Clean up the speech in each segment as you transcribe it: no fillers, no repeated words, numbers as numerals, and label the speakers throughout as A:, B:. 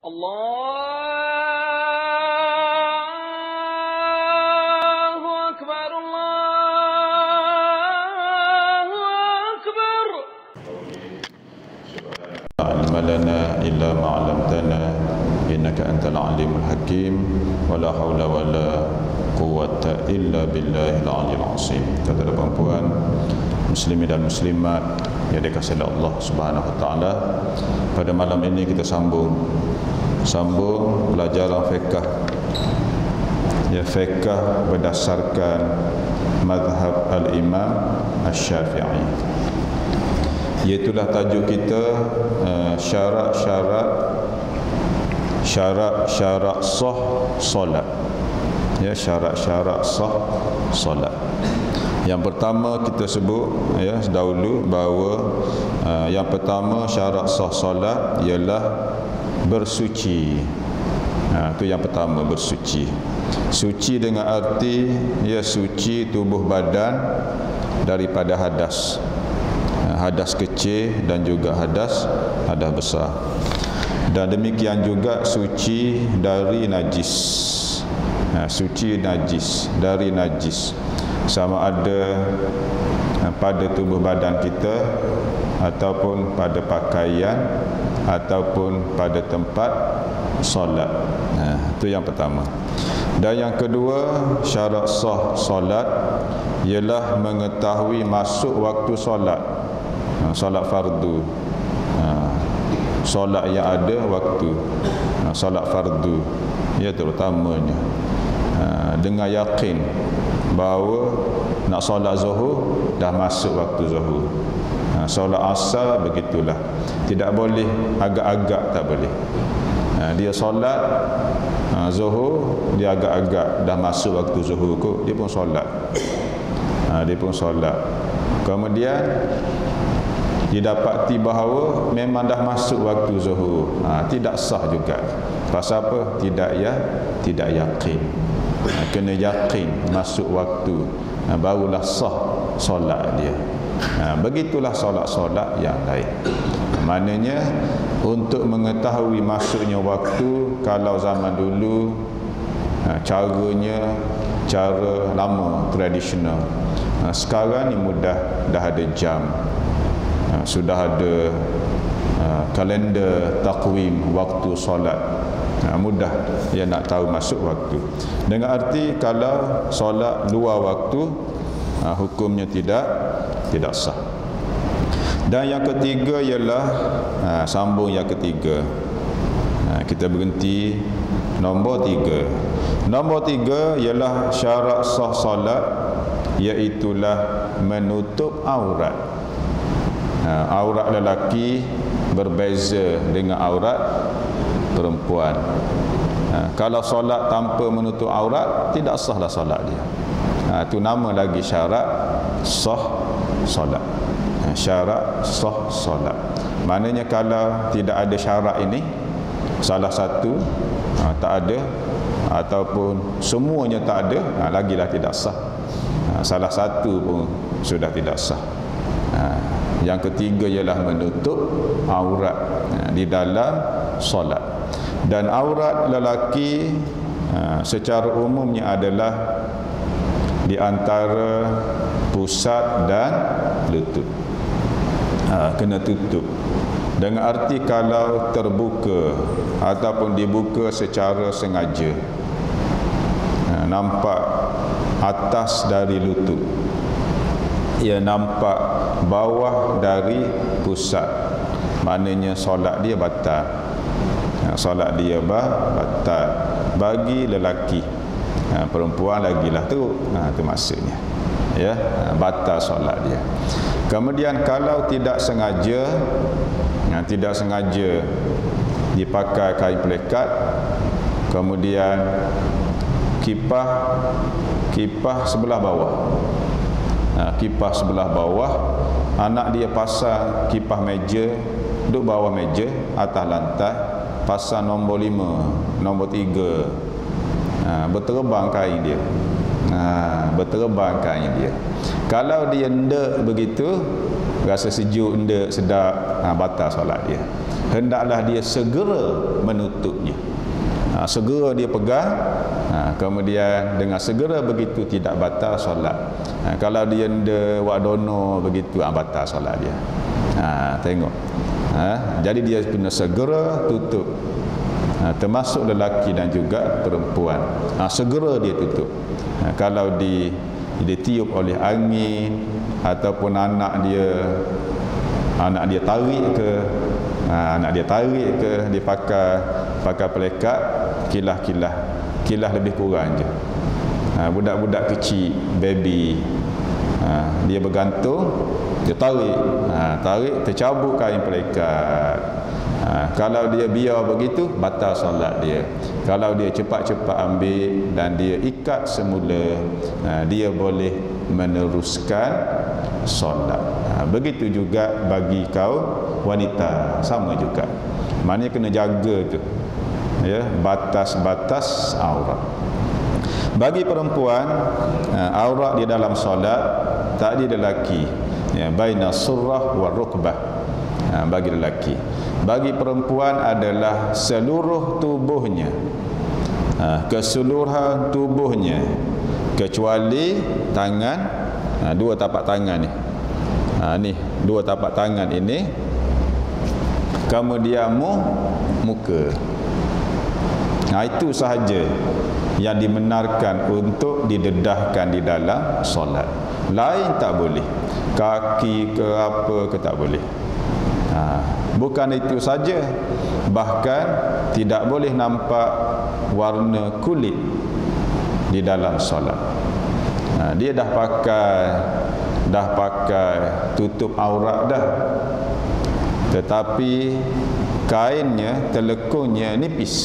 A: الله أكبر الله أكبر.
B: لا علم لنا إلا ما علمتنا إنك أنت العليم الحكيم ولا حول ولا قوة إلا بالله العلي العظيم. Kata perempuan muslimin dan muslimat yang dikasihi Allah Subhanahu wa taala, pada malam ini kita sambung pelajaran fiqh. Ya, fiqh berdasarkan mazhab al-Imam Asy-Syafi'i. Iaitulah tajuk kita, syarat-syarat sah solat. Ya, syarat-syarat sah solat. Yang pertama kita sebut ya dahulu bahawa yang pertama syarat sah solat ialah bersuci. Itu yang pertama, bersuci. Suci dengan arti ya suci tubuh badan daripada hadas. Hadas kecil dan juga hadas besar. Dan demikian juga suci dari najis. Suci najis, dari najis. Sama ada pada tubuh badan kita ataupun pada pakaian ataupun pada tempat solat. Itu yang pertama. Dan yang kedua, syarat sah solat ialah mengetahui masuk waktu solat. Solat fardu. Solat yang ada waktu. Solat fardu. Ya, terutamanya dengan yakin bahawa nak solat zuhur dah masuk waktu zuhur. Solat asar begitulah. Tidak boleh agak-agak, tak boleh. Dia solat zuhur, dia agak-agak dah masuk waktu zuhur kot, dia pun solat. Dia pun solat. Kemudian didapati bahawa memang dah masuk waktu zuhur. Tidak sah juga. Pasal apa? Tidak yakin. Kena yakin masuk waktu, barulah sah solat dia. Begitulah solat-solat yang lain. Maknanya untuk mengetahui masuknya waktu, kalau zaman dulu caranya cara lama, tradisional. Sekarang ni mudah, dah ada jam, sudah ada kalender takwim waktu solat. Mudah dia nak tahu masuk waktu. Dengan arti kalau solat luar waktu, hukumnya tidak sah. Dan yang ketiga ialah sambung yang ketiga. Kita berhenti nombor 3. Nombor 3 ialah syarat sah solat, iaitulah menutup aurat. Aurat lelaki berbeza dengan aurat perempuan. Kalau solat tanpa menutup aurat, tidak sahlah solat dia. Itu nama lagi syarat sah solat. Syarat sah solat. Maknanya kalau tidak ada syarat ini, salah satu tak ada ataupun semuanya tak ada, lagilah tidak sah. Salah satu pun sudah tidak sah. Yang ketiga ialah menutup aurat di dalam solat. Dan aurat lelaki secara umumnya adalah di antara pusat dan lutut. Kena tutup. Dengan arti kalau terbuka ataupun dibuka secara sengaja, nampak atas dari lutut, ia nampak bawah dari pusat, maknanya solat dia batal. Solat dia batal bagi lelaki. Perempuan lagilah tu, tu maksudnya. Ya, batal solat dia. Kemudian kalau tidak sengaja dipakai kain pelekat, kemudian kipah sebelah bawah. Kipah sebelah bawah, anak dia pasang kipah meja, duduk bawah meja, atas lantai, pasang nombor 5, nombor 3. Berterbang kain dia. Berterbang kain dia. Kalau dia ndak begitu, rasa sejuk, ndak sedap, batal solat dia. hendaklah dia segera menutupnya. Segera dia pegang, kemudian dengan segera begitu tidak batal solat. Kalau dia buat dono begitu, batal solat dia. Tengok. Jadi dia kena segera tutup. Termasuk lelaki dan juga perempuan. Segera dia tutup. Kalau ditiup oleh angin ataupun anak dia tarik ke, dia pakai pelekat, kilah lebih kurang je. Budak-budak kecil, baby, dia bergantung, dia tarik, tercabut kain pelekat. Kalau dia biar begitu, batal solat dia. Kalau dia cepat-cepat ambil dan dia ikat semula, dia boleh meneruskan solat. Begitu juga bagi kaum wanita, sama juga. Maknanya kena jaga tu, ya, batas-batas aurat. Bagi perempuan, aurat di dalam solat tak ada lelaki, ya, baina surrah wa rukbah. Bagi lelaki. Bagi perempuan adalah seluruh tubuhnya, keseluruhan tubuhnya, kecuali tangan, dua tapak tangan ni. Ni dua tapak tangan ini, kemudian muka. Itu sahaja yang dibenarkan untuk didedahkan di dalam solat. Lain tak boleh. Kaki ke apa ke tak boleh. Bukan itu saja, bahkan tidak boleh nampak warna kulit di dalam solat. Dia dah pakai tutup aurat dah, tetapi kainnya, telekungnya nipis,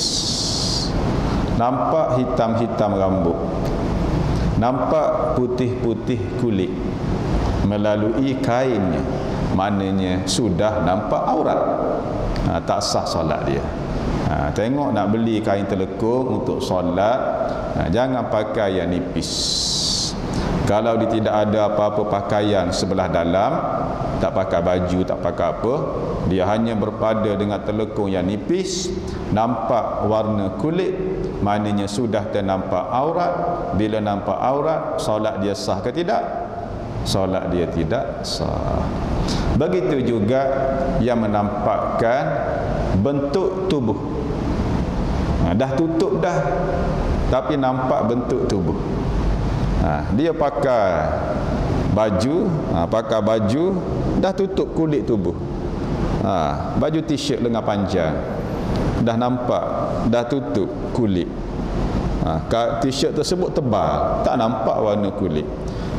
B: nampak hitam-hitam rambut, nampak putih-putih kulit melalui kainnya, maknanya sudah nampak aurat. Tak sah solat dia. Tengok nak beli kain telekung untuk solat, jangan pakai yang nipis. Kalau dia tidak ada apa-apa pakaian sebelah dalam, tak pakai baju, tak pakai apa, dia hanya berpada dengan telekung yang nipis, nampak warna kulit, maknanya sudah ternampak aurat. Bila nampak aurat, solat dia sah ke tidak? Solat dia tidak sah. Begitu juga yang menampakkan bentuk tubuh. Dah tutup dah, tapi nampak bentuk tubuh. Dia pakai baju, dah tutup kulit tubuh. Baju t-shirt lengan panjang, dah nampak, dah tutup kulit. T-shirt tersebut tebal, tak nampak warna kulit.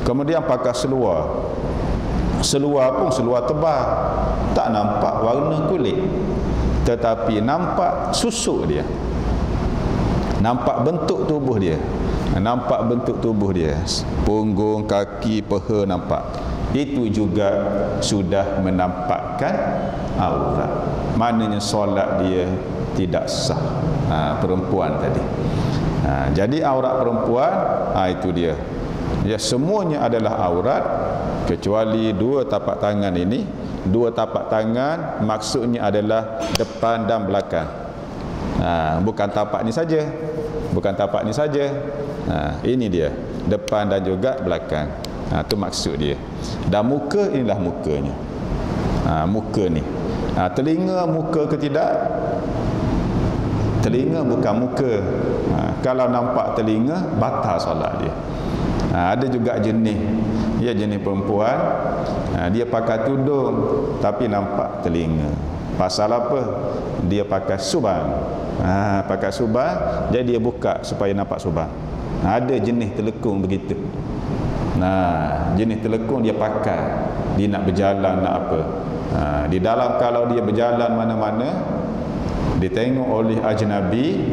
B: Kemudian pakai seluar pun seluar tebal, tak nampak warna kulit, tetapi nampak susuk dia, nampak bentuk tubuh dia, punggung, kaki, peha nampak. Itu juga sudah menampakkan aurat, maknanya solat dia tidak sah. Perempuan tadi. Jadi aurat perempuan, itu dia. Ya, semuanya adalah aurat kecuali dua tapak tangan ini. Dua tapak tangan maksudnya adalah depan dan belakang. Bukan tapak ni saja. Ini dia, depan dan juga belakang. Itu maksud dia. Dan muka, inilah mukanya. Muka ni. Telinga muka ke tidak? Telinga bukan muka. Kalau nampak telinga, batal solat dia. Ada juga jenis perempuan, dia pakai tudung tapi nampak telinga. Pasal apa? Dia pakai subang. Pakai subang, jadi dia buka supaya nampak subang. Ada jenis telekung begitu. Jenis telekung dia pakai, dia nak berjalan, nak apa. Di dalam, kalau dia berjalan mana-mana, dia tengok oleh ajnabi,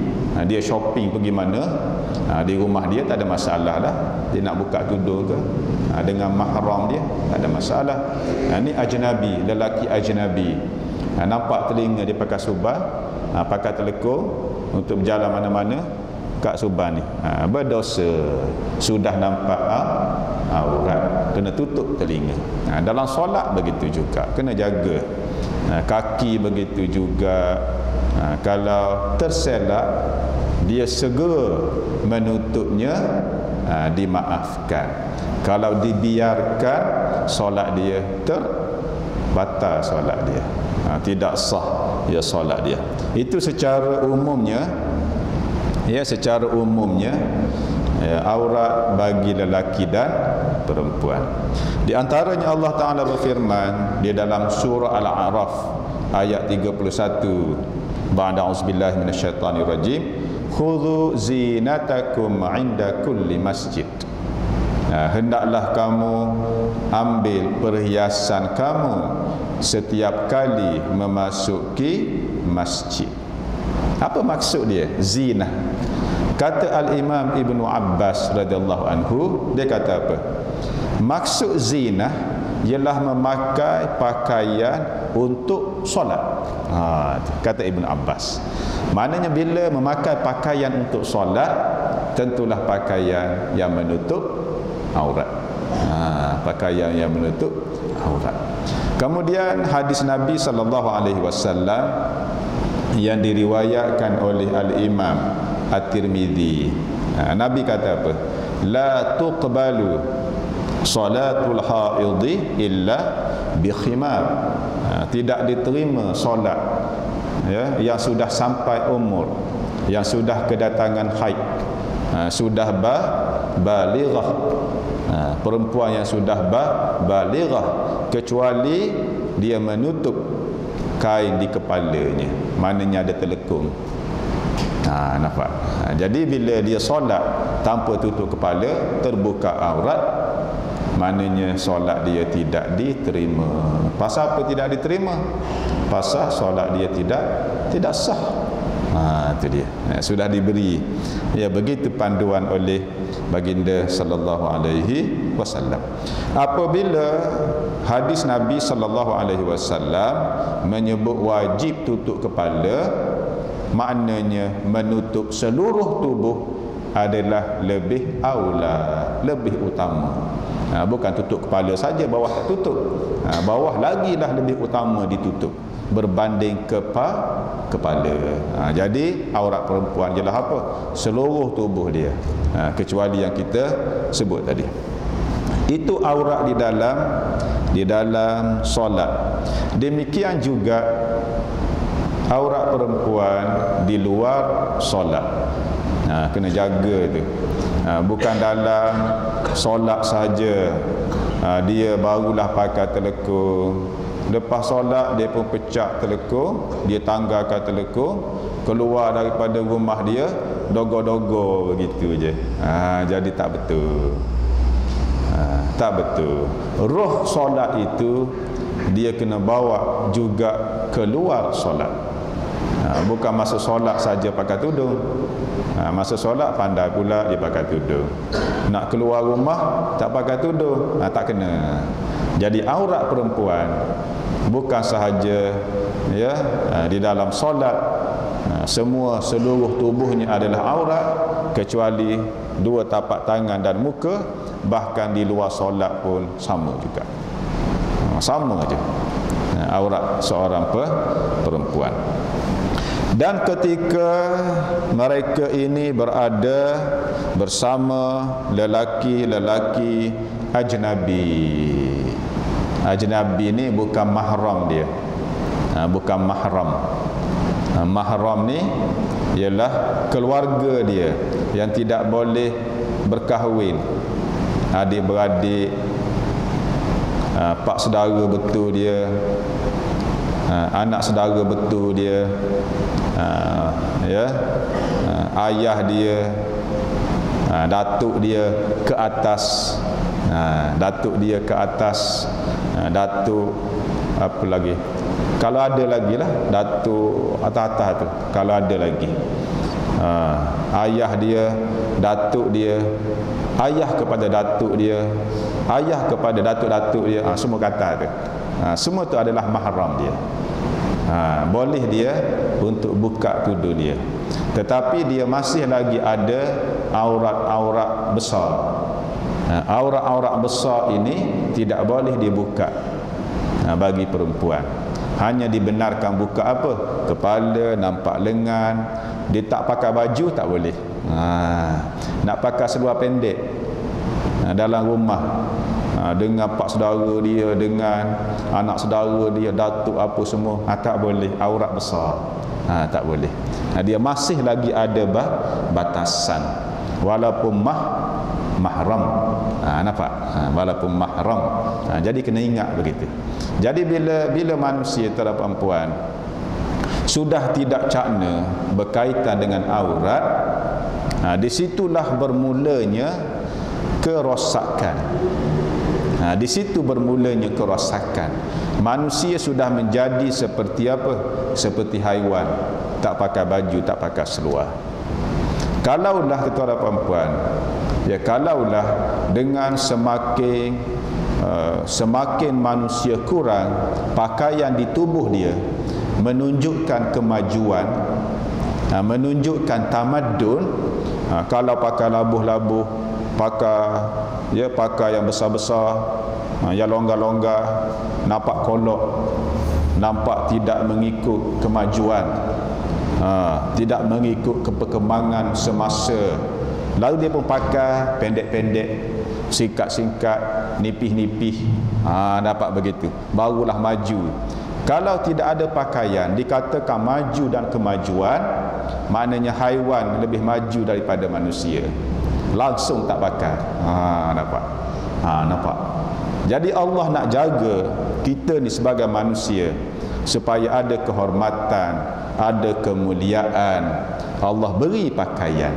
B: dia shopping pergi mana, di rumah dia tak ada masalah lah. Dia nak buka tudung ke dengan mahram dia, tak ada masalah. Ini ajnabi, lelaki ajnabi, nampak telinga dia pakai subang, pakai telekung untuk berjalan mana-mana, kat subang ni, berdosa. Sudah nampak aurat, kena tutup telinga. Dalam solat begitu juga, kena jaga. Kaki begitu juga. Kalau terselak, dia segera menutupnya, dimaafkan. Kalau dibiarkan, solat dia batal solat dia. Tidak sah ya solat dia. Itu secara umumnya, secara umumnya aurat bagi lelaki dan perempuan. Di antaranya Allah Ta'ala berfirman di dalam surah Al-A'raf ayat 31, ba'da auzubillahi minasyaitonir rajim, khudhu zinatakum 'inda kulli masjid. Hendaklah kamu ambil perhiasan kamu setiap kali memasuki masjid. Apa maksud dia? Zinah. Kata Al-Imam Ibnu Abbas radhiyallahu anhu, dia kata apa? Maksud zinah ialah memakai pakaian untuk solat. Kata Ibnu Abbas. Maknanya bila memakai pakaian untuk solat, tentulah pakaian yang menutup aurat. Pakaian yang menutup aurat. Kemudian hadis Nabi sallallahu alaihi wasallam yang diriwayatkan oleh Al-Imam At-Tirmidzi. Nabi kata apa? La tuqbalu salatul haidhi illa bi khimar. Tidak diterima solat yang sudah sampai umur, yang sudah kedatangan haid, sudah balighah, perempuan yang sudah balighah, kecuali dia menutup kain di kepalanya, maknanya ada telekung. Nampak? Jadi bila dia solat tanpa tutup kepala, terbuka aurat, maknanya solat dia tidak diterima. Pasal apa tidak diterima? Pasal solat dia tidak sah. Itu dia. Sudah diberi begitu panduan oleh baginda sallallahu alaihi wasallam. Apabila hadis Nabi sallallahu alaihi wasallam menyebut wajib tutup kepala, maknanya menutup seluruh tubuh adalah lebih aula, lebih utama. Bukan tutup kepala saja, bawah tak tutup. Bawah lagi lah lebih utama ditutup berbanding kepala. Jadi aurat perempuan ialah apa? Seluruh tubuh dia, kecuali yang kita sebut tadi. Itu aurat di dalam solat. Demikian juga aurat perempuan di luar solat. Kena jaga tu. Bukan dalam solat saja dia barulah pakai telekung. Lepas solat dia pun pecah telekung, dia tanggalkan telekung, keluar daripada rumah dia dogo-dogo begitu je. Jadi tak betul. Tak betul. Roh solat itu dia kena bawa juga keluar solat. Bukan masuk solat saja pakai tudung. Masuk solat pandai pula dia pakai tudung. Nak keluar rumah tak pakai tudung, tak kena. Jadi aurat perempuan bukan sahaja di dalam solat, seluruh tubuhnya adalah aurat, kecuali dua tapak tangan dan muka. Bahkan di luar solat pun sama juga. Sama aja aurat seorang perempuan. Dan ketika mereka ini berada bersama lelaki-lelaki ajnabi. Ajnabi ni bukan mahram dia. Bukan mahram. Mahram ni ialah keluarga dia yang tidak boleh berkahwin. Adik-beradik, pak saudara betul dia, anak saudara betul dia, ayah dia, datuk dia ke atas, datuk dia ke atas, datuk apa lagi, kalau ada lagi lah datuk atas-atas tu, kalau ada lagi, ayah dia, datuk dia, ayah kepada datuk dia, ayah kepada datuk-datuk dia, semua kata tu, semua tu adalah mahram dia. Boleh dia untuk buka tudung dia, tetapi dia masih lagi ada aurat-aurat besar. Aurat-aurat besar ini tidak boleh dibuka bagi perempuan. Hanya dibenarkan buka apa? Kepala, nampak lengan. Dia tak pakai baju tak boleh. Nak pakai seluar pendek dalam rumah, dengan pak saudara dia, dengan anak saudara dia, datuk apa semua, tak boleh. Aurat besar, tak boleh. Dia masih lagi ada batasan walaupun mahram. Nampak? Walaupun mahram. Jadi kena ingat begitu. Jadi bila manusia terhadap perempuan sudah tidak cakna berkaitan dengan aurat, disitulah bermulanya kerosakan. Di situ bermulanya kerosakan. Manusia sudah menjadi seperti apa? Seperti haiwan, tak pakai baju, tak pakai seluar. Kalaulah ketua perempuan, ya kalaulah dengan semakin manusia kurang pakaian di tubuh dia, menunjukkan kemajuan, menunjukkan tamadun. Kalau pakai labuh-labuh, pakai yang besar-besar, yang longgar-longgar, nampak kolok, nampak tidak mengikut kemajuan, tidak mengikut perkembangan semasa. Lalu dia pun pakai pendek-pendek, singkat-singkat, nipih-nipih, dapat begitu, barulah maju. Kalau tidak ada pakaian dikatakan maju dan kemajuan, maknanya haiwan lebih maju daripada manusia. Langsung tak pakai. Nampak. Jadi Allah nak jaga kita ni sebagai manusia supaya ada kehormatan, ada kemuliaan. Allah beri pakaian,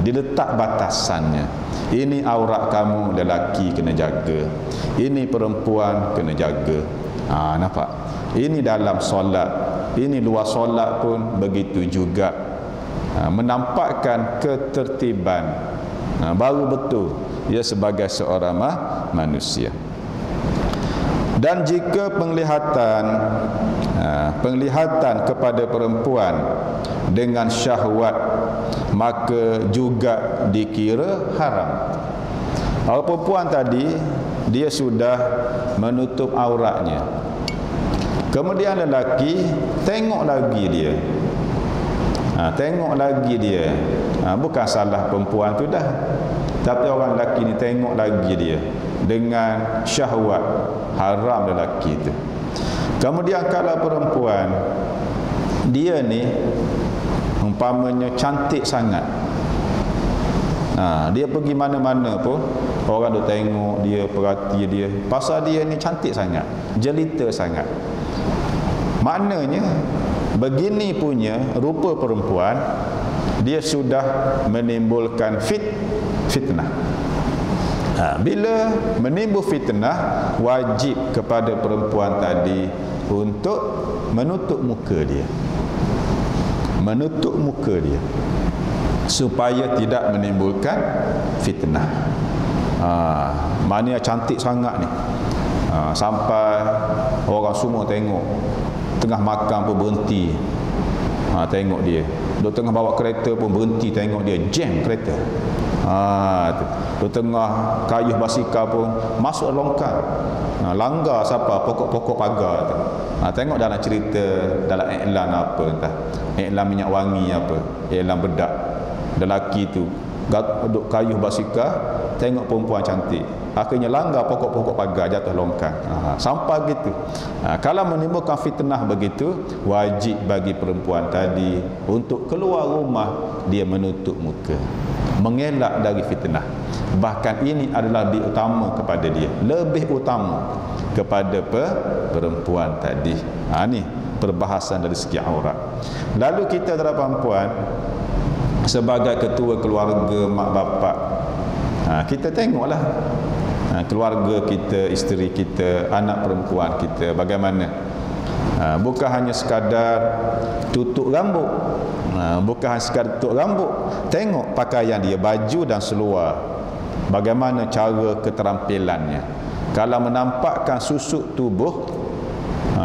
B: diletak batasannya. Ini aurat kamu lelaki kena jaga, ini perempuan kena jaga. Nampak? Ini dalam solat, ini luar solat pun begitu juga. Menampakkan ketertiban, baru betul ia sebagai seorang manusia. Dan jika penglihatan kepada perempuan dengan syahwat, maka juga dikira haram. Kalau perempuan tadi dia sudah menutup auratnya, kemudian lelaki tengok lagi dia, bukan salah perempuan tu dah, tapi orang lelaki ni tengok lagi dia dengan syahwat, haram lelaki tu. Kemudian kalau perempuan dia ni umpamanya cantik sangat, dia pergi mana-mana pun orang tu tengok dia, perhati dia, pasal dia ni cantik sangat, jelita sangat. Maknanya begini punya rupa perempuan, dia sudah menimbulkan fitnah. Bila menimbul fitnah, wajib kepada perempuan tadi untuk menutup muka dia, supaya tidak menimbulkan fitnah. Maknanya cantik sangat ni, sampai orang semua tengok, tengah makan pun berhenti, tengok dia. Duk tengah bawa kereta pun berhenti tengok dia, jam kereta. Duk tengah kayuh basikal pun masuk longkang, langgar siapa pokok-pokok pagar tu. Tengok dalam cerita, dalam iklan apa entah, iklan minyak wangi apa, iklan bedak, lelaki tu duk kayuh basikal, tengok perempuan cantik, akhirnya langgar pokok-pokok pagar, jatuh longkang. Sampai gitu. Kalau menimbulkan fitnah begitu, wajib bagi perempuan tadi untuk keluar rumah dia menutup muka, mengelak dari fitnah. Bahkan ini adalah lebih utama kepada dia, lebih utama kepada perempuan tadi. Ni perbahasan dari segi aurat. Lalu kita terhadap perempuan sebagai ketua keluarga, mak bapak, kita tengoklah keluarga kita, isteri kita, anak perempuan kita bagaimana. Bukan hanya sekadar tutup rambut, tengok pakaian dia, baju dan seluar, bagaimana cara keterampilannya. Kalau menampakkan susuk tubuh,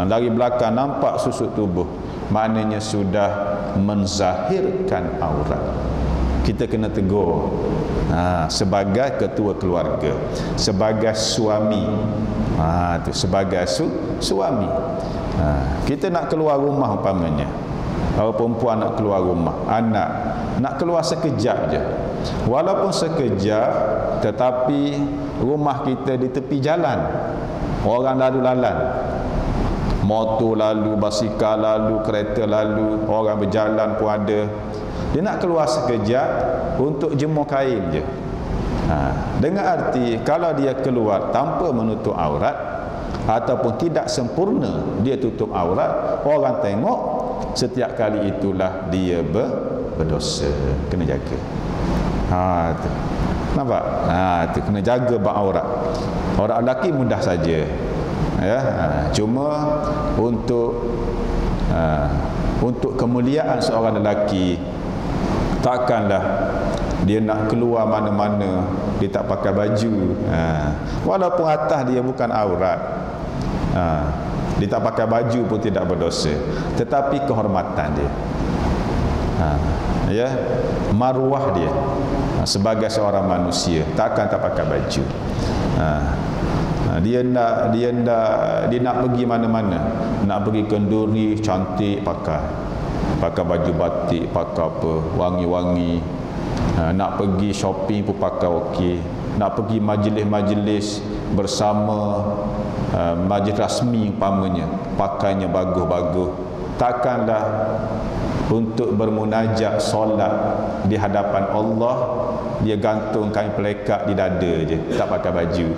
B: dari belakang nampak susuk tubuh, maknanya sudah menzahirkan aurat. Kita kena tegur sebagai ketua keluarga, sebagai suami, sebagai suami. Kita nak keluar rumah umpamanya, kalau perempuan nak keluar rumah, anak nak keluar sekejap je, walaupun sekejap, tetapi rumah kita di tepi jalan, orang lalu lalang, motor lalu, basikal lalu, kereta lalu, orang berjalan pun ada. Dia nak keluar sekejap untuk jemur kain je. Dengan arti kalau dia keluar tanpa menutup aurat ataupun tidak sempurna dia tutup aurat, orang tengok, setiap kali itulah dia berdosa. Kena jaga. Tu. Nampak? Tu kena jaga beraurat. Aurat lelaki mudah saja. Ya, cuma untuk kemuliaan seorang lelaki, takkanlah dia nak keluar mana-mana dia tak pakai baju. Walaupun atas dia bukan aurat, dia tak pakai baju pun tidak berdosa, tetapi kehormatan dia, ya, maruah dia sebagai seorang manusia, takkan tak pakai baju. Dia nak pergi mana-mana, nak pergi kenduri cantik, pakai baju batik, pakai apa, wangi-wangi. Nak pergi shopping pun pakai okey, nak pergi majlis-majlis bersama, majlis rasmi umpamanya, pakainya bagus-bagus. Takkanlah untuk bermunajat solat di hadapan Allah dia gantung kain pelekat di dada je, tak pakai baju.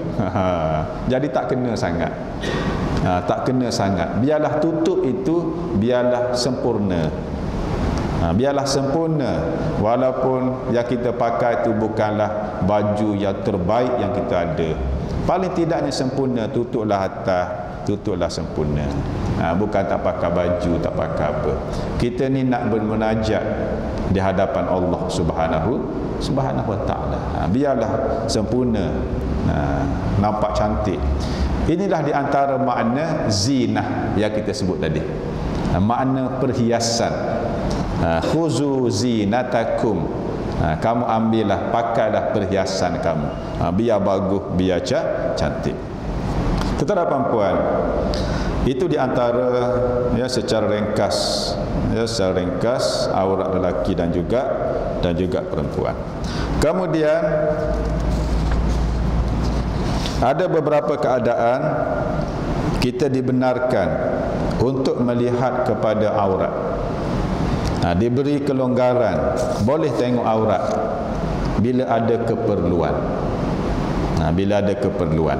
B: Jadi tak kena sangat. Tak kena sangat. Biarlah tutup itu, biarlah sempurna. Biarlah sempurna, walaupun yang kita pakai itu bukanlah baju yang terbaik yang kita ada. Paling tidaknya sempurna, tutuplah atas, tutuplah sempurna. Bukan tak pakai baju, tak pakai apa. Kita ni nak bermunajat di hadapan Allah Subhanahu wa ta'ala. Biarlah sempurna, nampak cantik. Inilah di antara makna zinah yang kita sebut tadi. Makna perhiasan. Khuzu zinatakum, kamu ambillah, pakailah perhiasan kamu, biar bagus, biar cantik. Tuan-tuan puan, itu di antara, ya, secara ringkas aurat lelaki dan juga perempuan. Kemudian ada beberapa keadaan kita dibenarkan untuk melihat kepada aurat. Diberi kelonggaran, boleh tengok aurat bila ada keperluan. Bila ada keperluan.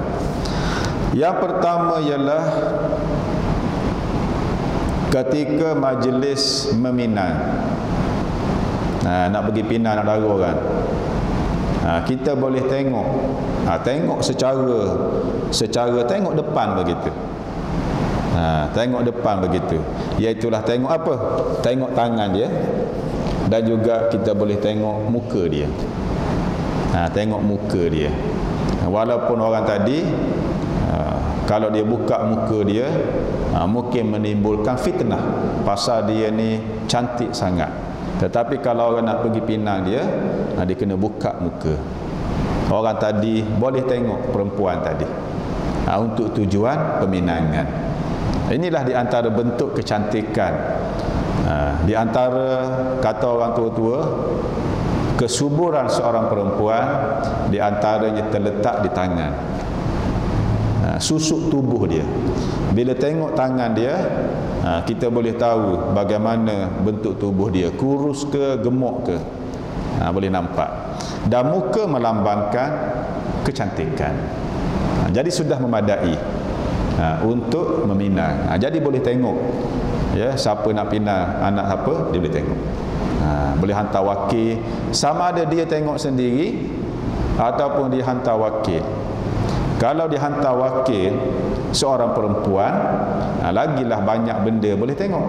B: Yang pertama ialah ketika majlis meminang. Nak pergi pinang, nak dara orang. Kita boleh tengok. Tengok secara tengok depan begitu. Tengok depan begitu. Iaitulah tengok apa? Tengok tangan dia, dan juga kita boleh tengok muka dia. Tengok muka dia. Walaupun orang tadi kalau dia buka muka dia, mungkin menimbulkan fitnah pasal dia ni cantik sangat. Tetapi kalau orang nak pergi pinang dia, dia kena buka muka. Orang tadi boleh tengok perempuan tadi untuk tujuan peminangan. Inilah di antara bentuk kecantikan. Di antara, kata orang tua-tua, kesuburan seorang perempuan di antaranya terletak di tangan. Susuk tubuh dia. Bila tengok tangan dia, kita boleh tahu bagaimana bentuk tubuh dia, kurus ke, gemuk ke. Boleh nampak. Dan muka melambangkan kecantikan. Jadi sudah memadai untuk meminang. Jadi boleh tengok, ya, siapa nak pinang anak apa, dia boleh tengok. Boleh hantar wakil, sama ada dia tengok sendiri ataupun dia hantar wakil. Kalau dia hantar wakil seorang perempuan, lagilah banyak benda boleh tengok.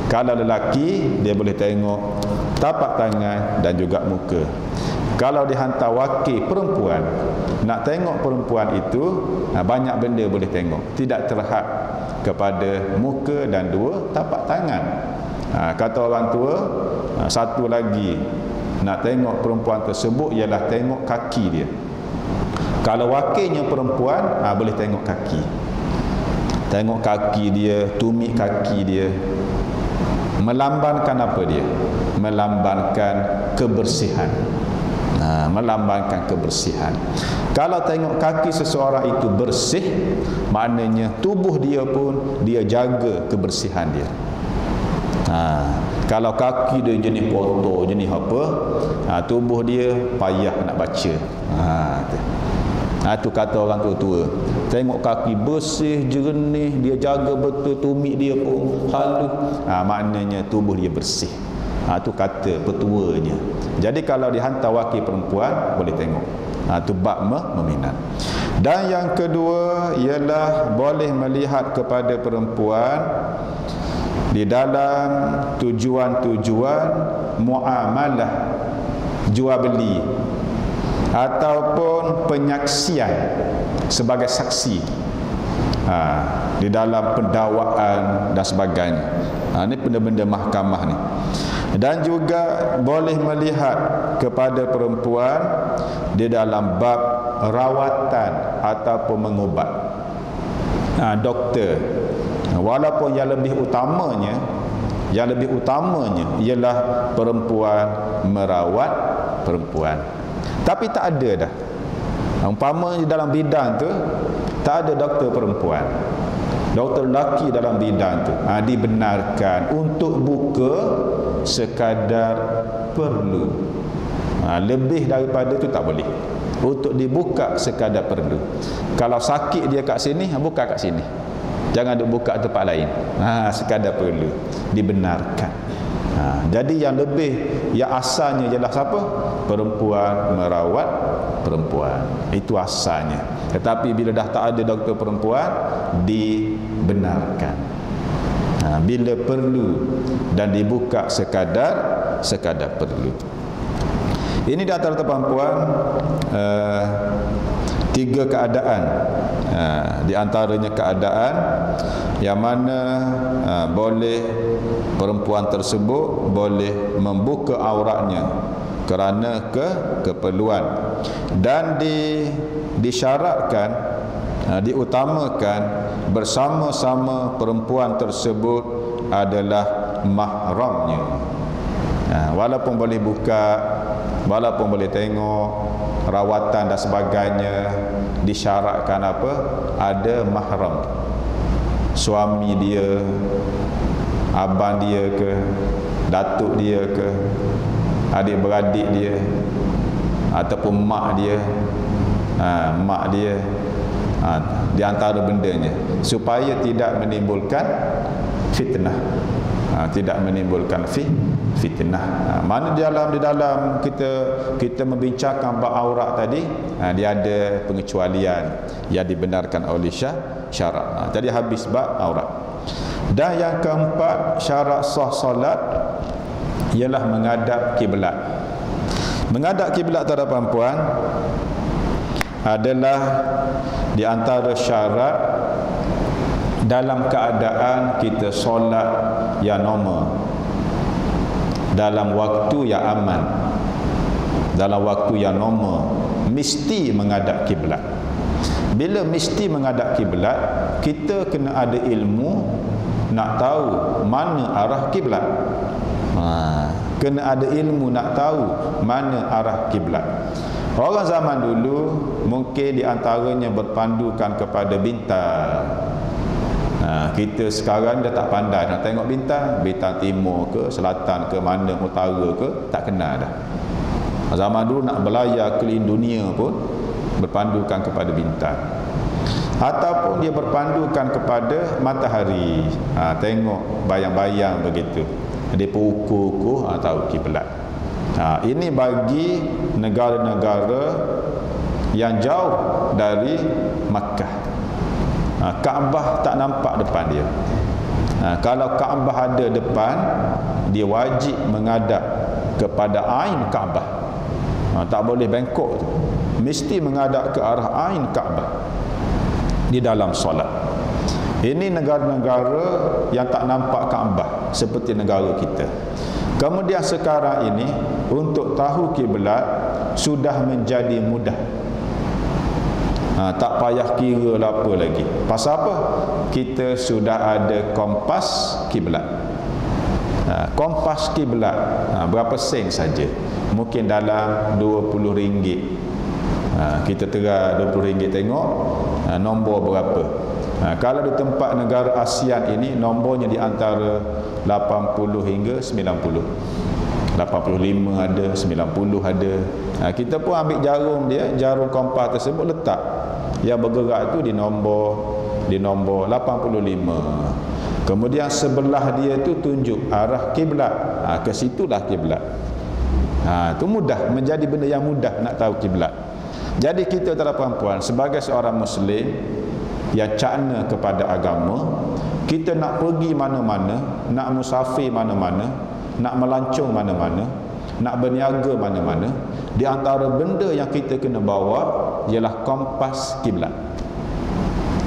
B: Kalau lelaki, dia boleh tengok tapak tangan dan juga muka. Kalau dihantar wakil perempuan, nak tengok perempuan itu, banyak benda boleh tengok. Tidak terhad kepada muka dan dua tapak tangan. Kata orang tua, satu lagi nak tengok perempuan tersebut ialah tengok kaki dia. Kalau wakilnya perempuan, boleh tengok kaki. tengok kaki dia, tumit kaki dia, melambangkan apa dia? Melambangkan kebersihan. Melambangkan kebersihan. Kalau tengok kaki seseorang itu bersih, maknanya tubuh dia pun dia jaga kebersihan dia. Kalau kaki dia jenis kotor, jenis apa, tubuh dia payah nak baca. Itu kata orang tua-tua. Tengok kaki bersih, jernih, dia jaga betul, tumit dia pun halus, maknanya tubuh dia bersih. Itu kata petuanya. Jadi kalau dihantar wakil perempuan, boleh tengok. Itu bab meminat. Dan yang kedua ialah boleh melihat kepada perempuan di dalam tujuan-tujuan muamalah, jual beli ataupun penyaksian sebagai saksi di dalam pendakwaan dan sebagainya. Ini benda-benda mahkamah ni. Dan juga boleh melihat kepada perempuan di dalam bab rawatan ataupun mengubat. Doktor. Walaupun yang lebih utamanya ialah perempuan merawat perempuan. Tapi tak ada dah. Umpama dalam bidang tu tak ada doktor perempuan. Doktor lelaki dalam bidang tu dibenarkan untuk buka sekadar perlu. Lebih daripada itu tak boleh. Untuk dibuka sekadar perlu. Kalau sakit dia kat sini, buka kat sini. Jangan duk buka tempat lain. Sekadar perlu. Dibenarkan. Jadi yang lebih, yang asalnya ialah siapa? Perempuan merawat perempuan. Itu asalnya. Tetapi bila dah tak ada doktor perempuan, dibenarkan. Bila perlu dan dibuka sekadar perlu. Ini di antara perempuan tiga keadaan. Di antaranya keadaan yang mana boleh perempuan tersebut boleh membuka auratnya kerana keperluan, dan disyaratkan, diutamakan bersama-sama perempuan tersebut adalah mahramnya. Walaupun boleh buka, walaupun boleh tengok rawatan dan sebagainya, disyaratkan apa? Ada mahram. Suami dia, abang dia ke, datuk dia ke, adik-beradik dia, ataupun mak dia, di antara bendanya, supaya tidak menimbulkan fitnah. Tidak menimbulkan fitnah. Mana di dalam kita membincangkan bab aurat tadi, dia ada pengecualian yang dibenarkan oleh syarak. Tadi habis bab aurat. Dan yang keempat, syarat sah solat ialah menghadap kiblat. Menghadap kiblat terhadap perempuan adalah di antara syarat dalam keadaan kita solat yang normal, dalam waktu yang aman, dalam waktu yang normal, mesti menghadap kiblat. Bila mesti menghadap kiblat, kita kena ada ilmu nak tahu mana arah kiblat. Kena ada ilmu nak tahu mana arah kiblat. Orang zaman dulu mungkin di antaranya berpandukan kepada bintang. Kita sekarang dah tak pandai nak tengok bintang timur ke, selatan ke, mana, utara ke, tak kenal dah. Zaman dulu nak berlayar keliling dunia pun berpandukan kepada bintang. Ataupun dia berpandukan kepada matahari. Tengok bayang-bayang begitu. Dia pukul tahu kiblat. Ini bagi negara-negara yang jauh dari Makkah. Kaabah tak nampak depan dia. Kalau Kaabah ada depan, dia wajib menghadap kepada ain Kaabah. Tak boleh bengkok tu. Mesti menghadap ke arah ain Kaabah di dalam solat. Ini negara-negara yang tak nampak Kaabah seperti negara kita. Kemudian sekarang ini untuk tahu kiblat sudah menjadi mudah. Tak payah kira lah apa lagi. Pasal apa? Kita sudah ada kompas kiblat. Kompas kiblat berapa sen saja? Mungkin dalam RM20. Kita tera RM20 tengok nombor berapa. Kalau di tempat negara ASEAN ini nombornya di antara 80 hingga 90. 85 ada, 90 ada. Kita pun ambil jarum kompas tersebut letak. Yang bergerak tu di nombor 85. Kemudian sebelah dia tu tunjuk arah kiblat. Ke situlah kiblat. Tu mudah, menjadi benda yang mudah nak tahu kiblat. Jadi kita tuan-tuan sebagai seorang muslim yang cakna kepada agama, kita nak pergi mana-mana, nak musafir mana-mana, nak melancong mana-mana, nak berniaga mana-mana, di antara benda yang kita kena bawa ialah kompas kiblat.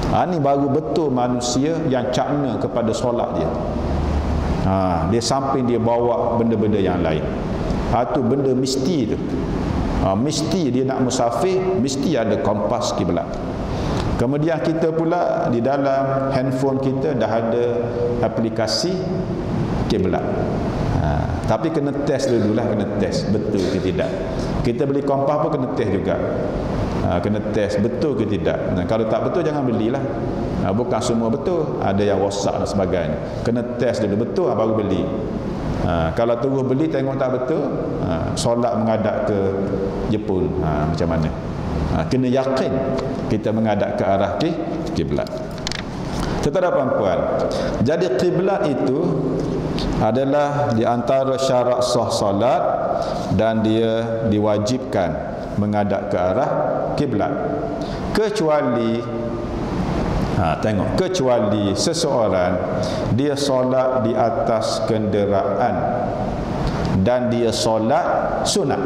B: Ini baru betul manusia yang cakna kepada solat dia. Dia samping dia bawa benda-benda yang lain. Itu benda mesti tu. Mesti dia nak musafir, mesti ada kompas kiblat. Kemudian kita pula di dalam handphone kita dah ada aplikasi kiblat. Tapi kena test dululah, kena test betul ke tidak. Kita beli kompas pun kena test juga. Kena test betul ke tidak. Kalau tak betul jangan belilah. Bukan semua betul, ada yang rosak dan sebagainya. Kena test dulu betul baru beli. Kalau terus beli tengok tak betul, solat menghadap ke Jepun, macam mana? Kena yakin kita menghadap ke arah kiblat. Tuan-tuan puan, jadi kiblat itu adalah di antara syarat sah solat dan dia diwajibkan menghadap ke arah kiblat. Kecuali kecuali seseorang dia solat di atas kenderaan dan dia solat sunat.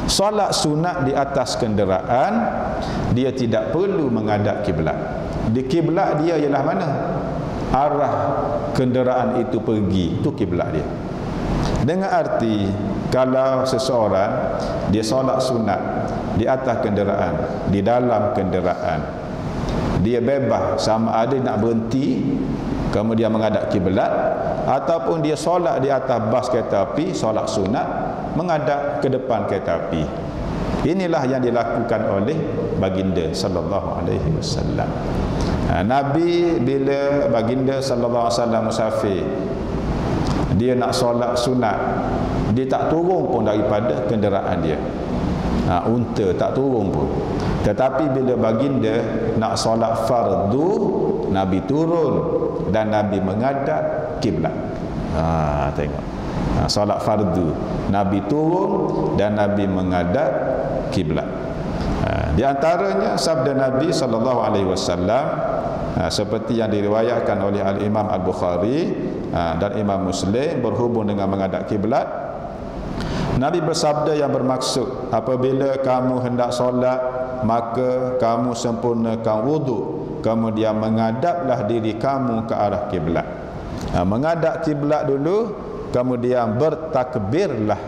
B: Solat sunat di atas kenderaan dia tidak perlu menghadap kiblat. Di kiblat dia ialah mana? Arah kenderaan itu pergi, itu kiblat dia. Dengan arti kalau seseorang dia solat sunat di atas kenderaan, di dalam kenderaan, dia bebas sama ada nak berhenti kemudian menghadap kiblat ataupun dia solat di atas bas kereta api, solat sunat menghadap ke depan kereta api. Inilah yang dilakukan oleh baginda sallallahu alaihi wasallam. Nabi bila baginda sallallahu alaihi wasallam musafir, dia nak solat sunat, dia tak turun pun daripada kenderaan dia. Unta tak turun pun. Tetapi bila baginda nak solat fardu, Nabi turun dan Nabi menghadap kiblat. Tengok. Solat fardu, Nabi turun dan Nabi menghadap kiblat. Di antaranya sabda Nabi sallallahu alaihi wasallam seperti yang diriwayatkan oleh Al-Imam Al-Bukhari dan Imam Muslim berhubung dengan menghadap kiblat. Nabi bersabda yang bermaksud, apabila kamu hendak solat maka kamu sempurnakan wuduk, kemudian menghadaplah diri kamu ke arah kiblat. Menghadap kiblat dulu, kemudian bertakbirlah,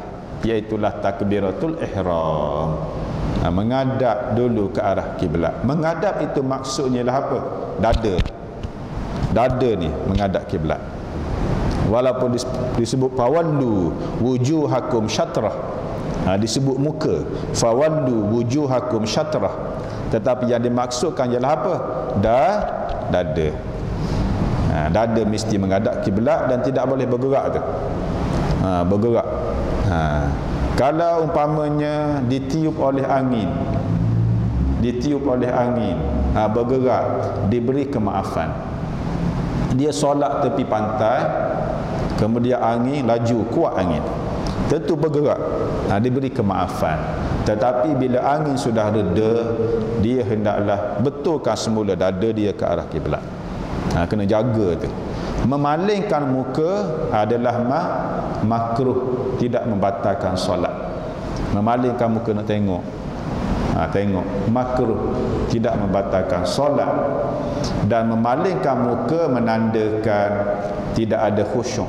B: iaitulah takbiratul ihram. Menghadap dulu ke arah kiblat. Menghadap itu maksudnya lah apa? Dada ni menghadap kiblat. Walaupun disebut fawallu wujuhakum syatrah, disebut muka, fawallu wujuhakum syatrah, tetapi yang dimaksudkan ialah apa? Dada. Dada mesti menghadap kiblat dan tidak boleh bergerak tu. Bergerak. Kalau umpamanya ditiup oleh angin, bergerak, diberi kemaafan. Dia solat tepi pantai, kemudian angin laju, kuat angin, tentu bergerak, diberi kemaafan. Tetapi bila angin sudah reda, dia hendaklah betulkan semula dada dia ke arah kiblat. Kena jaga tu. Memalingkan muka adalah makruh, tidak membatalkan solat. Memalingkan muka nak tengok, tengok, makruh, tidak membatalkan solat. Dan memalingkan muka menandakan tidak ada khusyuk.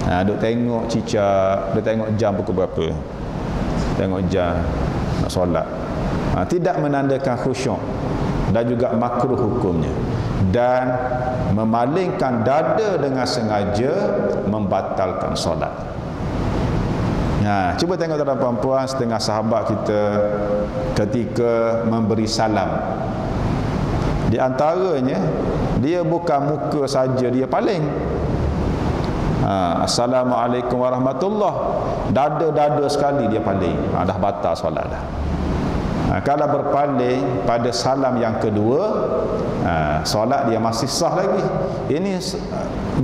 B: Duk tengok cicak, duk tengok jam pukul berapa, tengok jam nak solat. Tidak menandakan khusyuk dan juga makruh hukumnya, dan memalingkan dada dengan sengaja membatalkan solat. Cuba tengok tuan-tuan puan, setengah sahabat kita ketika memberi salam, di antaranya dia bukan muka saja dia paling. Assalamualaikum warahmatullahi, dada-dada sekali dia paling. Dah batal solat dah. Kalau berpaling pada salam yang kedua, solat dia masih sah lagi. Ini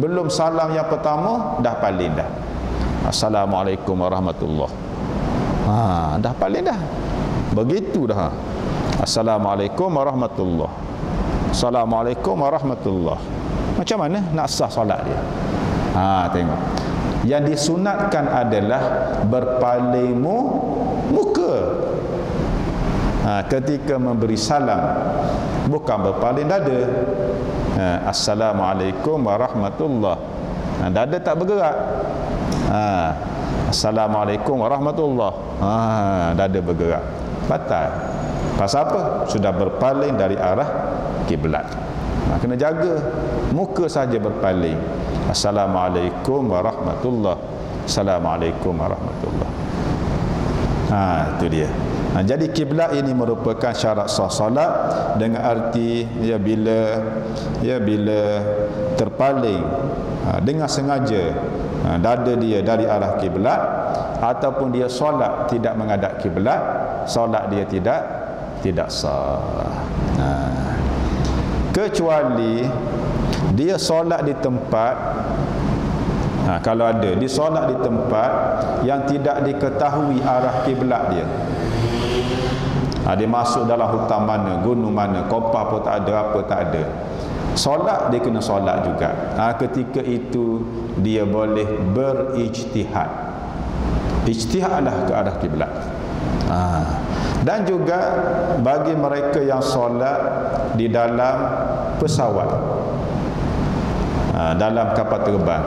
B: belum salam yang pertama dah paling dah. Assalamualaikum warahmatullahi. Dah paling dah. Begitu dah. Assalamualaikum warahmatullahi. Assalamualaikum warahmatullahi. Macam mana nak sah solat dia? Tengok. Yang disunatkan adalah berpaling muka ketika memberi salam, bukan berpaling dada. Assalamualaikum warahmatullahi. Dada tak bergerak. Assalamualaikum warahmatullahi. Dada bergerak. Batal. Pasal apa? Sudah berpaling dari arah kiblat. Kena jaga. Muka saja berpaling. Assalamualaikum warahmatullahi. Assalamualaikum warahmatullahi. Itu dia. Jadi kiblat ini merupakan syarat sah solat, dengan arti bila terpaling dengan sengaja dada dia dari arah kiblat, ataupun dia solat tidak menghadap kiblat, solat dia tidak sah. Kecuali dia solat di tempat, kalau ada dia solat di tempat yang tidak diketahui arah kiblat dia. Dia masuk dalam hutan mana, gunung mana, kopah pun tak ada, apa tak ada, solat dia kena solat juga. Ketika itu dia boleh berijtihad. Ijtihadlah ke arah kiblat. Dan juga bagi mereka yang solat di dalam pesawat, dalam kapal terbang,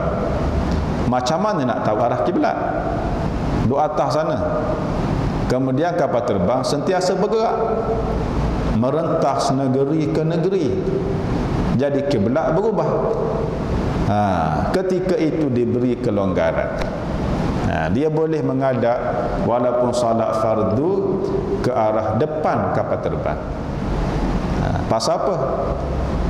B: macam mana nak tahu arah kiblat? Duduk atas sana, kemudian kapal terbang sentiasa bergerak, merentas negeri ke negeri, jadi kiblat berubah. Ketika itu diberi kelonggaran. Dia boleh menghadap walaupun solat fardu ke arah depan kapal terbang. Pasal apa?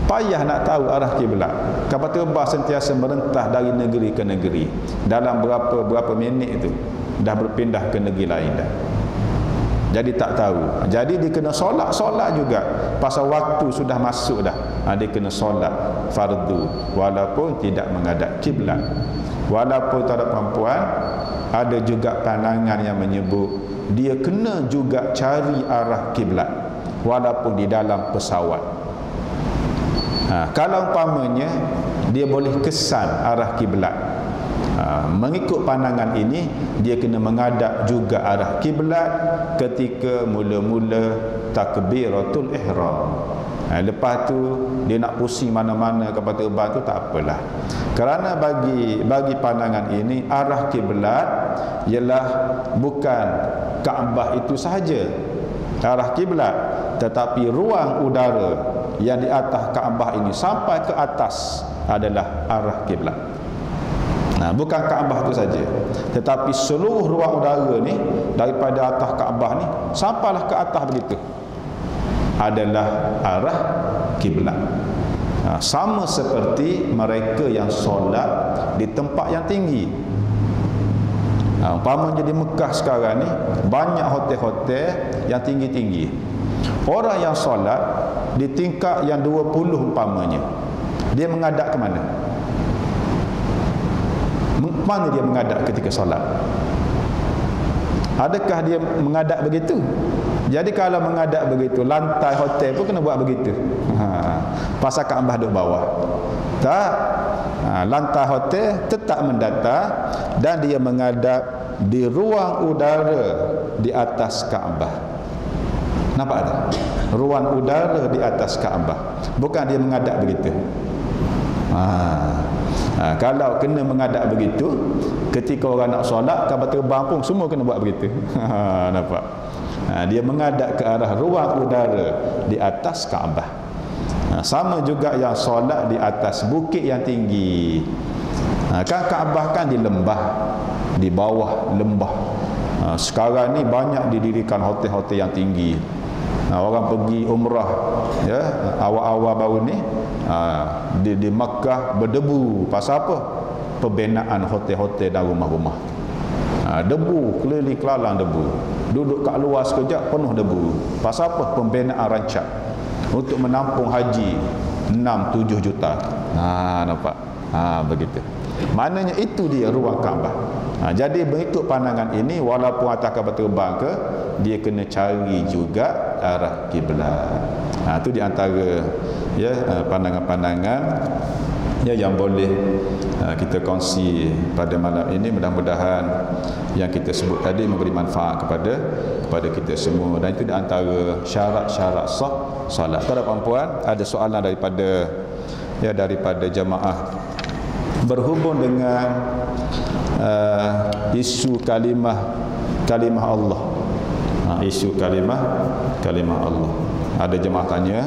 B: Payah nak tahu arah kiblat. Kapal terbang sentiasa merentas dari negeri ke negeri. Dalam berapa minit itu dah berpindah ke negeri lain dah. Jadi tak tahu. Jadi dia kena solat juga. Pasal waktu sudah masuk dah. Dia kena solat fardu walaupun tidak menghadap kiblat. Walaupun tak ada perempuan, ada juga pandangan yang menyebut dia kena juga cari arah kiblat walaupun di dalam pesawat. Kalau umpamanya dia boleh kesan arah kiblat, mengikut pandangan ini dia kena menghadap juga arah kiblat ketika mula-mula takbiratul ihram. Lepas tu dia nak pusing mana-mana kapal terbang tu tak apalah. Kerana bagi pandangan ini arah kiblat ialah bukan Kaabah itu sahaja arah kiblat, tetapi ruang udara yang di atas Kaabah ini sampai ke atas adalah arah kiblat. Bukan Kaabah itu saja, tetapi seluruh ruang udara ni daripada atas Kaabah ni sampailah ke atas begitu adalah arah kiblat. Sama seperti mereka yang solat di tempat yang tinggi. Umpamanya di Mekah sekarang ni banyak hotel-hotel yang tinggi-tinggi. Orang yang solat di tingkat yang 20 umpamanya, dia menghadap ke mana? Mana dia menghadap ketika solat? Adakah dia menghadap begitu? Jadi kalau menghadap begitu, lantai hotel pun kena buat begitu. Pasal Kaabah duduk bawah. Tak. Lantai hotel tetap mendatar dan dia menghadap di ruang udara di atas Kaabah. Nampak tak? Ruang udara di atas Kaabah. Bukan dia menghadap begitu. Kalau kena menghadap begitu, ketika orang nak solat, kapal terbang pun semua kena buat begitu. Nampak? Dia menghadap ke arah ruang udara di atas Kaabah. Sama juga yang solat di atas bukit yang tinggi. Kan Kaabah kan di lembah, di bawah lembah. Sekarang ni banyak didirikan hotel-hotel yang tinggi. Orang pergi umrah ya, awal-awal baru ni di Makkah berdebu. Pasal apa? Pembinaan hotel-hotel dan rumah-rumah. Debu, keliling kelalang debu. Duduk kat luar sekejap penuh debu. Pasal apa? Pembinaan rancak untuk menampung haji 6-7 juta. Nampak? Begitu. Maknanya itu dia ruang Kaabah. Jadi mengikut pandangan ini, walaupun atas kapal terbang ke, dia kena cari juga arah kiblat. Itu di antara ya pandangan-pandangan ya yang boleh kita kongsi pada malam ini. Mudah-mudahan yang kita sebut tadi memberi manfaat kepada kita semua, dan itu di antara syarat-syarat sah solat. Tuan-tuan dan puan, ada soalan daripada jemaah berhubung dengan isu kalimah Allah. Isu kalimah Allah. Ada jemaah tanya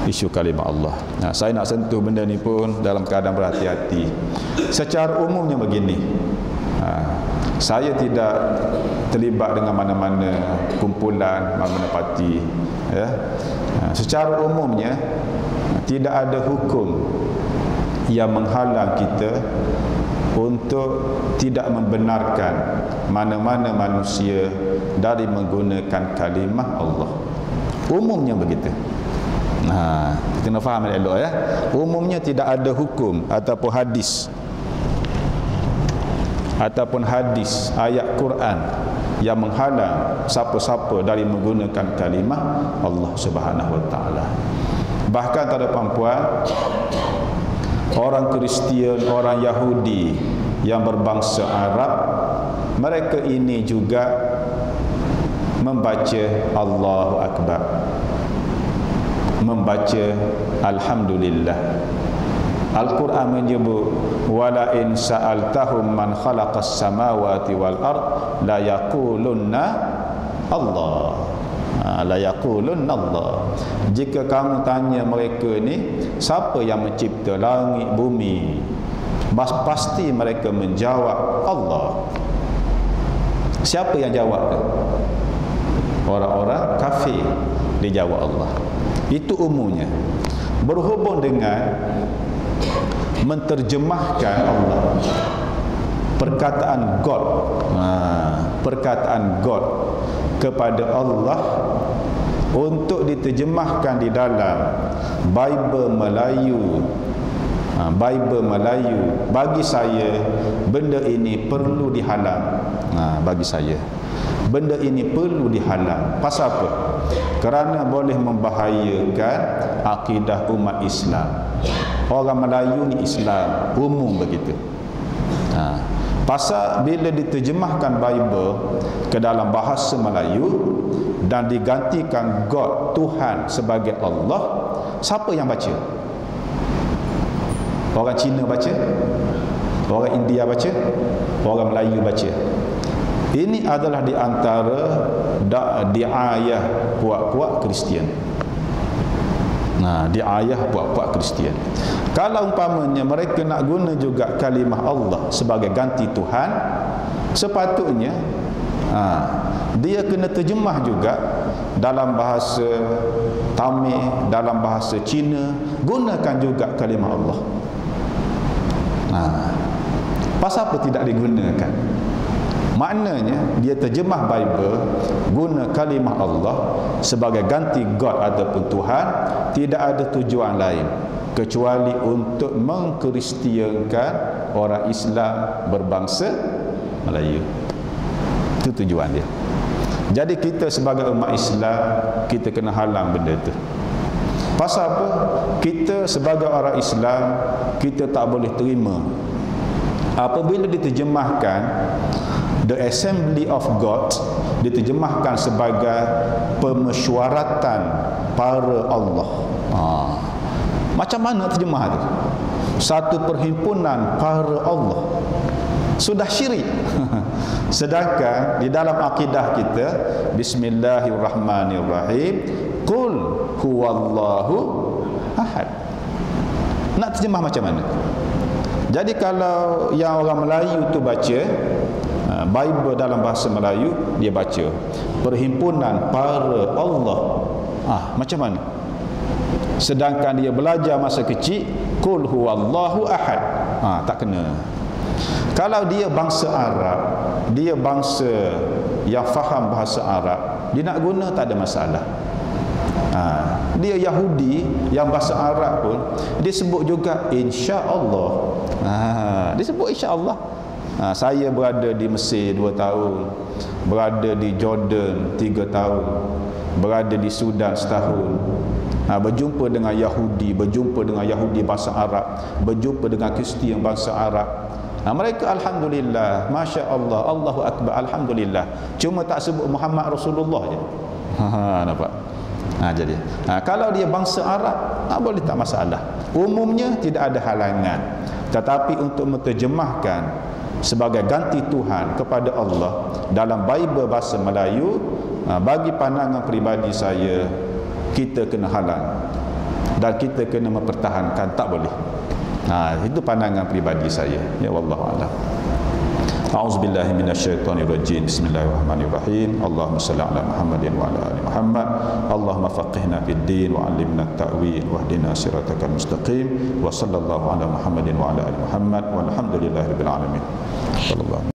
B: isu kalimah Allah. Saya nak sentuh benda ni pun dalam keadaan berhati-hati. Secara umumnya begini, saya tidak terlibat dengan mana-mana kumpulan, mana-mana parti ya. Secara umumnya tidak ada hukum yang menghalang kita untuk tidak membenarkan mana-mana manusia dari menggunakan kalimah Allah. Umumnya begitu. Kena faham elok ya. Umumnya tidak ada hukum ataupun hadis ayat Quran yang menghalang siapa-siapa dari menggunakan kalimah Allah Subhanahu wa taala. Bahkan tak ada perempuan, orang Kristian, orang Yahudi yang berbangsa Arab, mereka ini juga membaca Allahu Akbar, membaca Alhamdulillah. Al-Quran menyebut wala in sa'altahum man khalaqas samawati wal ard la yaqulunna Allah. La yaqulunna Allah. Jika kamu tanya mereka ni siapa yang mencipta langit bumi, pasti mereka menjawab Allah. Siapa yang jawab tu? Orang-orang kafir dia jawab Allah. Itu umumnya. Berhubung dengan menterjemahkan Allah, perkataan God, perkataan God kepada Allah untuk diterjemahkan di dalam Bible Melayu. Bible Melayu, bagi saya benda ini perlu dihalang. Bagi saya benda ini perlu dihalang. Pasal apa? Kerana boleh membahayakan akidah umat Islam. Orang Melayu ni Islam umum begitu. Pasal bila diterjemahkan Bible ke dalam bahasa Melayu dan digantikan God, Tuhan sebagai Allah, siapa yang baca? Orang Cina baca? Orang India baca? Orang Melayu baca? Ini adalah di antara diayah puak-puak Kristian. Diayah puak-puak Kristian. Kalau umpamanya mereka nak guna juga kalimah Allah sebagai ganti Tuhan, sepatutnya dia kena terjemah juga dalam bahasa Tamil, dalam bahasa Cina, gunakan juga kalimah Allah. Pasal apa tidak digunakan? Maknanya dia terjemah Bible guna kalimah Allah sebagai ganti God ataupun Tuhan, tidak ada tujuan lain kecuali untuk mengkristiankan orang Islam berbangsa Melayu. Itu tujuan dia. Jadi kita sebagai umat Islam, kita kena halang benda itu. Pasal apa? Kita sebagai orang Islam, kita tak boleh terima apabila diterjemahkan The Assembly of God diterjemahkan sebagai pemesyuaratan para Allah. Macam mana terjemah tu? Satu perhimpunan para Allah. sudah syirik. Sedangkan di dalam akidah kita, bismillahirrahmanirrahim, qul huwallahu ahad. Nak terjemah macam mana? Jadi kalau yang orang Melayu tu baca Bible dalam bahasa Melayu, dia baca Perhimpunan Para Allah. Macam mana? Sedangkan dia belajar masa kecil, qul huwallahu ahad. Tak kena. Kalau dia bangsa Arab, dia bangsa yang faham bahasa Arab, dia nak guna tak ada masalah. Dia Yahudi yang bahasa Arab pun dia sebut juga insya-Allah. Dia sebut insya-Allah. Saya berada di Mesir 2 tahun, berada di Jordan 3 tahun, berada di Sudan setahun. Berjumpa dengan Yahudi, berjumpa dengan Yahudi bahasa Arab, berjumpa dengan Kristian bahasa Arab. Mereka alhamdulillah, masya-Allah, Allahu akbar, alhamdulillah. Cuma tak sebut Muhammad Rasulullah je. Nampak? Jadi kalau dia bangsa Arab, boleh tak masalah. Umumnya tidak ada halangan. Tetapi untuk menterjemahkan sebagai ganti Tuhan kepada Allah dalam Bible bahasa Melayu, bagi pandangan peribadi saya, kita kena halang dan kita kena mempertahankan, tak boleh. Itu pandangan peribadi saya. Ya wallahu a'lam. A'udzubillahi minasyaitonirrajim. Bismillahirrahmanirrahim. Allahumma shalli ala Muhammadin wa ala ali Muhammad. Allahumma faqihna fid din wa 'allimna at-ta'wil wahdina siratal mustaqim. Wa sallallahu ala Muhammadin wa ala ali Muhammad. Walhamdulillahirabbil alamin. Sallallahu